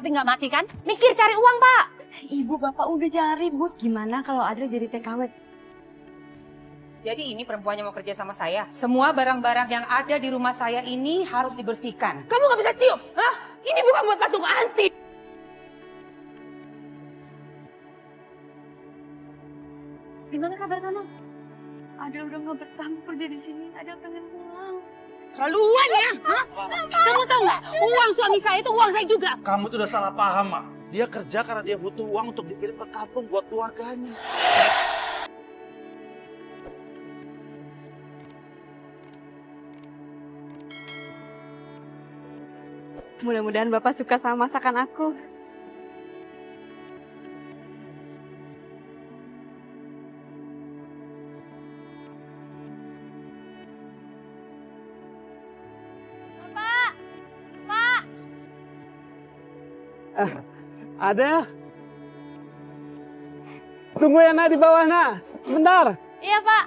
tapi nggak mati kan? Mikir cari uang, Pak. Ibu, Bapak udah jangan ribut. Gimana kalau Adel jadi TKW? Jadi ini perempuannya mau kerja sama saya. Semua barang-barang yang ada di rumah saya ini harus dibersihkan. Kamu nggak bisa cium, hah? Ini bukan buat patung anti. Gimana kabar kamu? Adel udah nggak betah kerja di sini. Adel pengen pulang. Terlaluan ya, hah? Kamu tahu nggak? Uang suami saya itu uang saya juga. Kamu tuh udah salah paham, Ma. Dia kerja karena dia butuh uang untuk dikirim ke kampung buat keluarganya. Mudah-mudahan Bapak suka sama masakan aku. Ada? Tunggu ya, Nak, di bawah, Nak. Sebentar. Iya, Pak.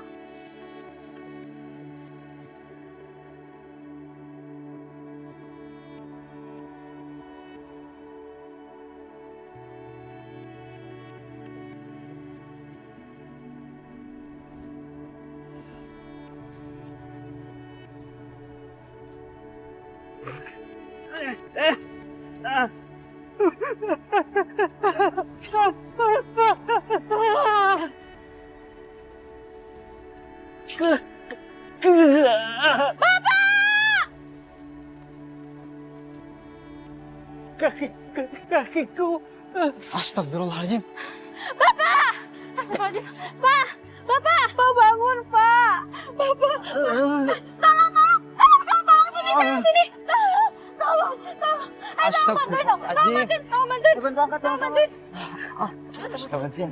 Kakiku. Astagfirullahaladzim. Bapak! Pak! Bapak! Pak, bangun, Pak! Bapak! Tolong, sini! Tolong! Ayo, tolong bantuin! Astagfirullahaladzim.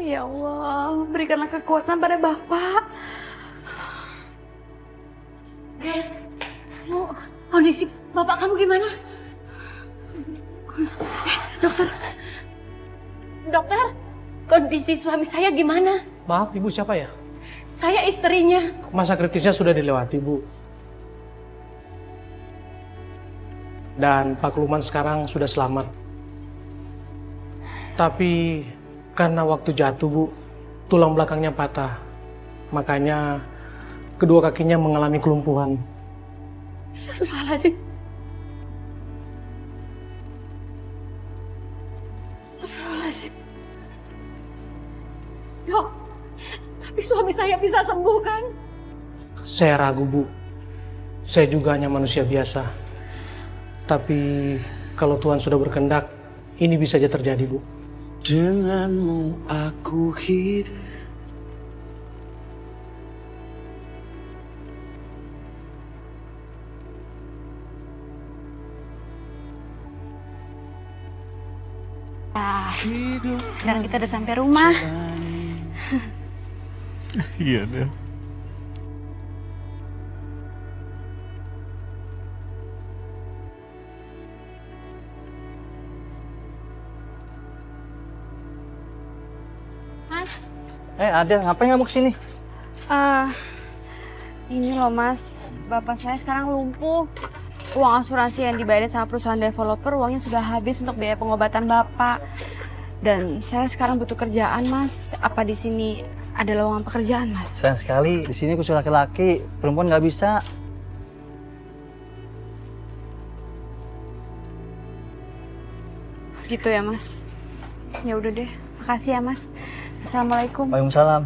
Ya Allah, berikanlah kekuatan pada Bapak. Kondisi bapak kamu gimana? Dokter, kondisi suami saya gimana? Maaf, Ibu siapa ya? Saya istrinya. Masa kritisnya sudah dilewati, Bu. Dan Pak Kluman sekarang sudah selamat. Tapi karena waktu jatuh, Bu, tulang belakangnya patah. Makanya kedua kakinya mengalami kelumpuhan. Astagfirullahaladzim. Dok, tapi suami saya bisa sembuh kan? Saya ragu, Bu. Saya juga hanya manusia biasa. Tapi kalau Tuhan sudah berkehendak, ini bisa saja terjadi, Bu. Denganmu aku hidup. Sekarang kita udah sampai rumah. Iya deh. Adel, ngapain kamu kesini? Ini loh, Mas. Bapak saya sekarang lumpuh. Uang asuransi yang dibayar sama perusahaan developer, uangnya sudah habis untuk biaya pengobatan Bapak. Dan saya sekarang butuh kerjaan, Mas. Apa di sini ada lowongan pekerjaan, Mas? Sayang sekali, di sini khusus laki-laki, perempuan nggak bisa. Gitu ya, Mas. Ya udah deh. Makasih ya, Mas. Assalamualaikum. Waalaikumsalam.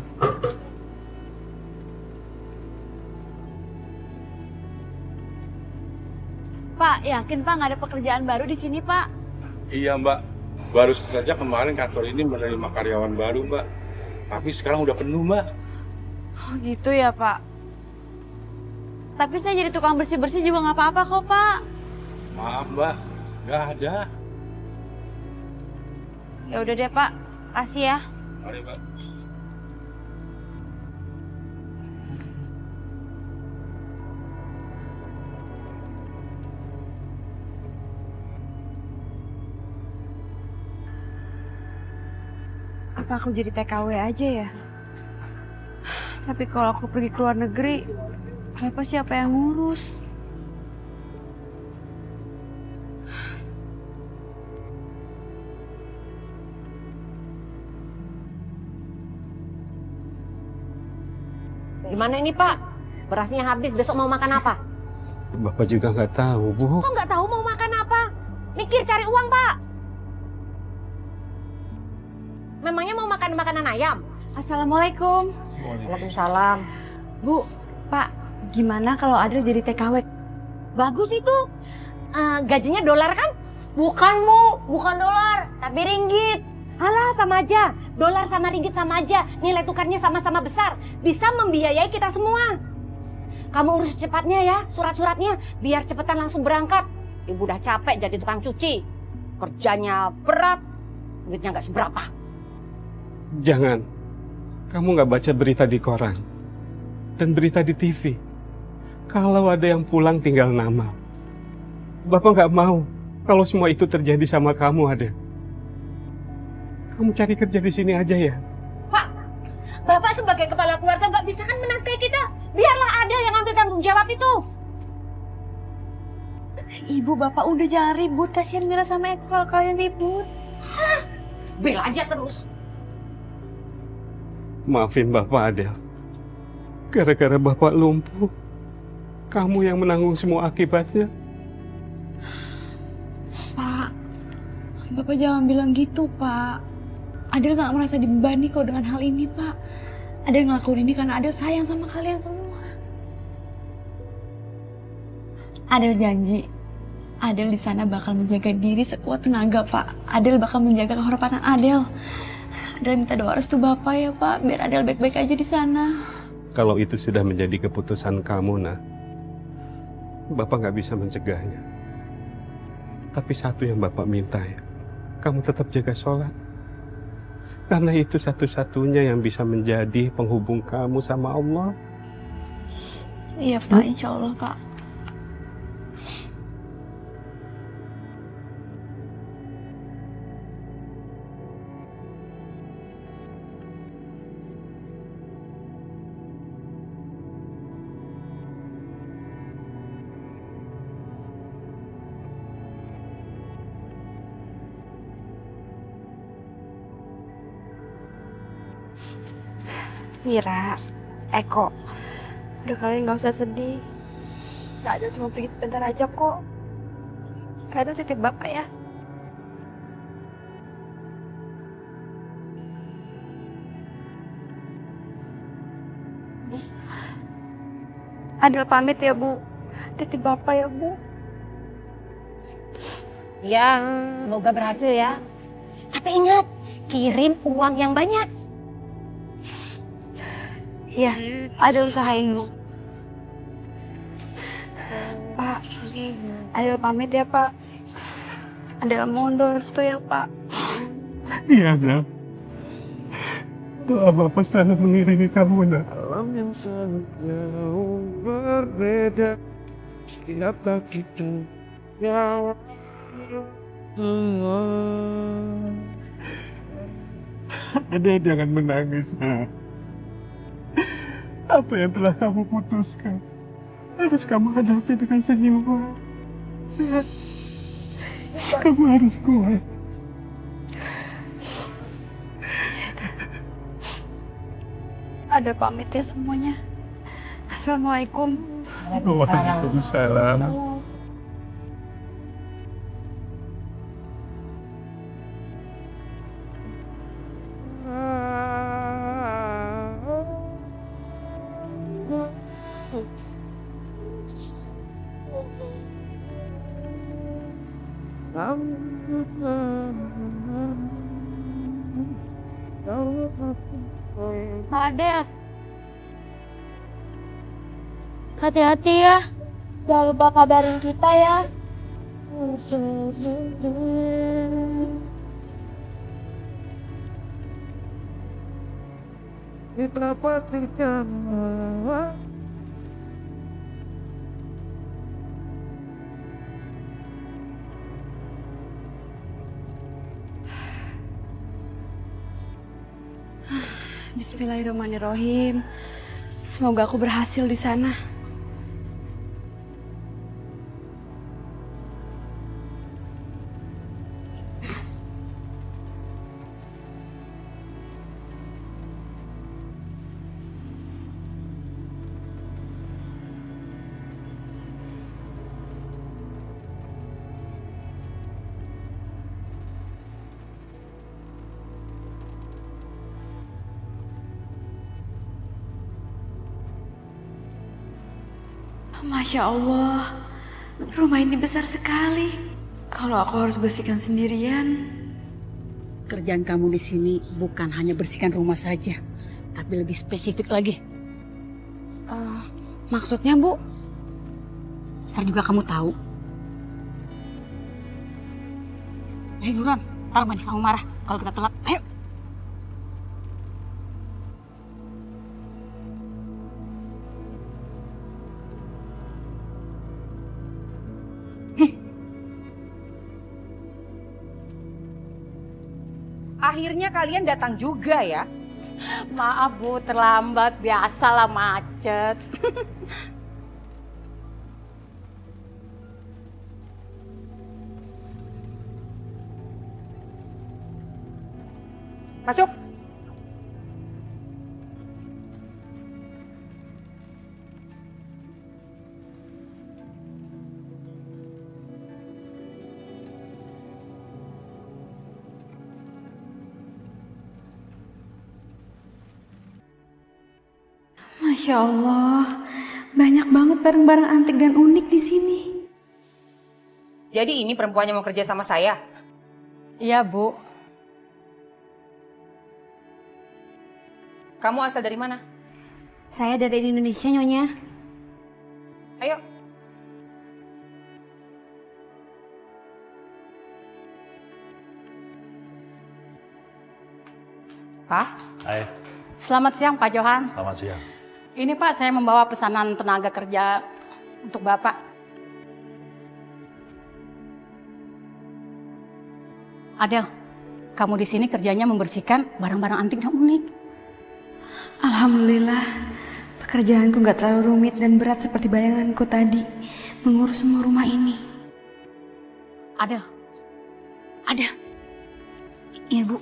Pak, yakin Pak nggak ada pekerjaan baru di sini, Pak? Iya, Mbak. Baru saja kemarin kantor ini menerima karyawan baru, Mbak. Tapi sekarang udah penuh, Mbak. Oh gitu ya, Pak. Tapi saya jadi tukang bersih-bersih juga nggak apa-apa kok, Pak. Maaf, Mbak. Nggak ada. Ya udah deh, Pak. Kasih ya. Mari, Mbak. Apa aku jadi TKW aja ya? Tapi kalau aku pergi ke luar negeri, Bapak siapa yang ngurus? Gimana ini Pak? Berasnya habis, besok mau makan apa? Bapak juga nggak tahu, Bu. Kok nggak tahu mau makan apa? Mikir cari uang Pak. Memangnya mau makan makanan ayam? Assalamualaikum. Waalaikumsalam. Bu, Pak, gimana kalau Adel jadi TKW? Bagus itu. Gajinya dolar kan? Bukan Bu, bukan dolar, tapi ringgit. Alah sama aja, dolar sama ringgit sama aja. Nilai tukarnya sama-sama besar, bisa membiayai kita semua. Kamu urus cepatnya ya, surat-suratnya, biar cepetan langsung berangkat. Ibu udah capek jadi tukang cuci. Kerjanya berat, duitnya nggak seberapa. Jangan. Kamu nggak baca berita di koran dan berita di TV. Kalau ada yang pulang tinggal nama. Bapak nggak mau kalau semua itu terjadi sama kamu, Adel. Kamu cari kerja di sini aja ya. Pak, Bapak sebagai kepala keluarga nggak bisa kan menafkahi kita. Biarlah ada yang ambil tanggung jawab itu. Ibu, Bapak udah jangan ribut. Kasihan Mira sama Eko kalau kalian ribut. Bela aja terus. Maafin Bapak, Adel. Gara-gara Bapak lumpuh, kamu yang menanggung semua akibatnya. Pak, Bapak jangan bilang gitu, Pak. Adel gak merasa dibebani kok dengan hal ini, Pak. Adel ngelakuin ini karena Adel sayang sama kalian semua. Adel janji, Adel di sana bakal menjaga diri sekuat tenaga, Pak. Adel bakal menjaga kehormatan Adel. Adel minta doa restu Bapak ya, Pak, biar Adel baik-baik aja di sana. Kalau itu sudah menjadi keputusan kamu, Nak, Bapak nggak bisa mencegahnya. Tapi satu yang Bapak minta ya, kamu tetap jaga sholat. Karena itu satu-satunya yang bisa menjadi penghubung kamu sama Allah. Iya, Pak, insya Allah, Pak. Mira, Eko, udah kalian gak usah sedih. Gak ada, cuma pergi sebentar aja kok. Kalian titip Bapak ya. Adel pamit ya, Bu. Titip Bapak ya, Bu. Ya, semoga berhasil ya. Tapi ingat, kirim uang yang banyak. Iya, Adel usahain, Bu. Pak, Adel pamit ya, Pak. Adel mohon doa restu ya, Pak. Iya, Adel. Doa Bapak selalu mengiringi kamu, Nak. Alam yang sangat jauh berbeda. Siapa kita yang Adel, jangan menangis, Nak. Apa yang telah kamu putuskan harus kamu hadapi dengan senyuman. Kamu harus kuat. Adel pamit ya semuanya. Assalamualaikum. Waalaikumsalam. Adel, hati-hati ya. Jangan lupa kabarin kita ya. kita pastikan. Bismillahirrahmanirrahim. Semoga aku berhasil di sana. Masya Allah, rumah ini besar sekali. Kalau aku harus bersihkan sendirian. Kerjaan kamu di sini bukan hanya bersihkan rumah saja, tapi lebih spesifik lagi. Maksudnya, Bu? Ntar juga kamu tahu. Ayo buruan, ntar banyak kamu marah kalau kita telat. Ayo. Akhirnya kalian datang juga ya. Maaf Bu, terlambat. Biasalah macet. Masuk. Masya Allah, banyak banget barang-barang antik dan unik di sini. Jadi ini perempuannya mau kerja sama saya? Iya Bu. Kamu asal dari mana? Saya dari Indonesia, Nyonya. Ayo. Pak? Hai, Selamat siang Pak Johan. selamat siang. Ini Pak, saya membawa pesanan tenaga kerja untuk Bapak. Adel, kamu di sini kerjanya membersihkan barang-barang antik dan unik. Alhamdulillah, pekerjaanku gak terlalu rumit dan berat seperti bayanganku tadi. Mengurus semua rumah ini. Adel. Iya, Bu.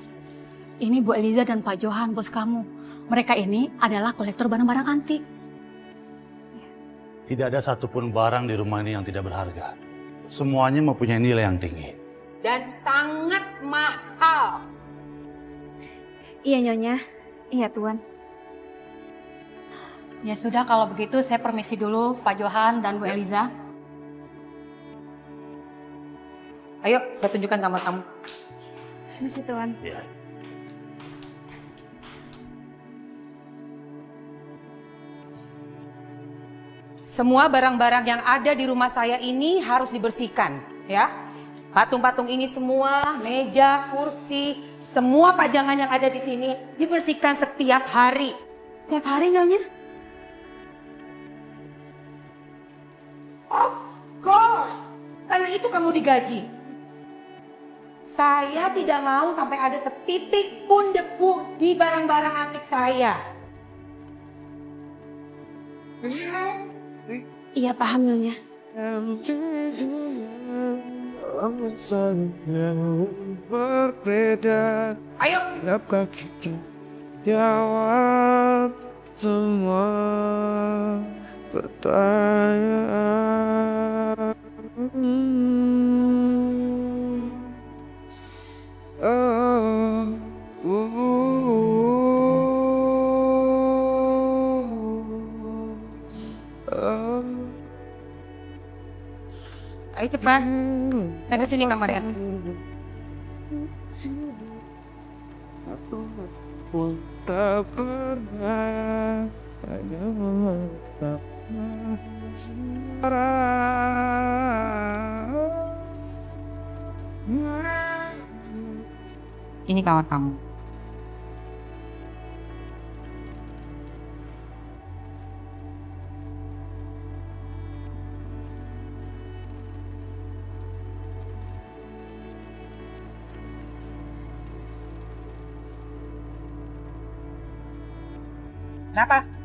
Ini Bu Eliza dan Pak Johan, bos kamu. Mereka ini adalah kolektor barang-barang antik. Tidak ada satupun barang di rumah ini yang tidak berharga. Semuanya mempunyai nilai yang tinggi. Dan sangat mahal. Iya, Nyonya. Iya, Tuan. Ya sudah, kalau begitu saya permisi dulu Pak Johan dan Bu Eliza. Ayo, saya tunjukkan kamar kamu. Permisi, Tuan. Ya. Semua barang-barang yang ada di rumah saya ini harus dibersihkan, ya. Patung-patung ini semua, meja, kursi, semua pajangan yang ada di sini dibersihkan setiap hari. Tiap hari, Nyonya? Of course, karena itu kamu digaji. Saya tidak mau sampai ada setitik pun debu di barang-barang antik saya. Iya, paham, Nyonya. Ayo. Kenapa kita jawab semua pertanyaan? Ayo cepat. Ada sini nomornya. Tak pernah hanya menetap Ini kamar kamu. Kenapa?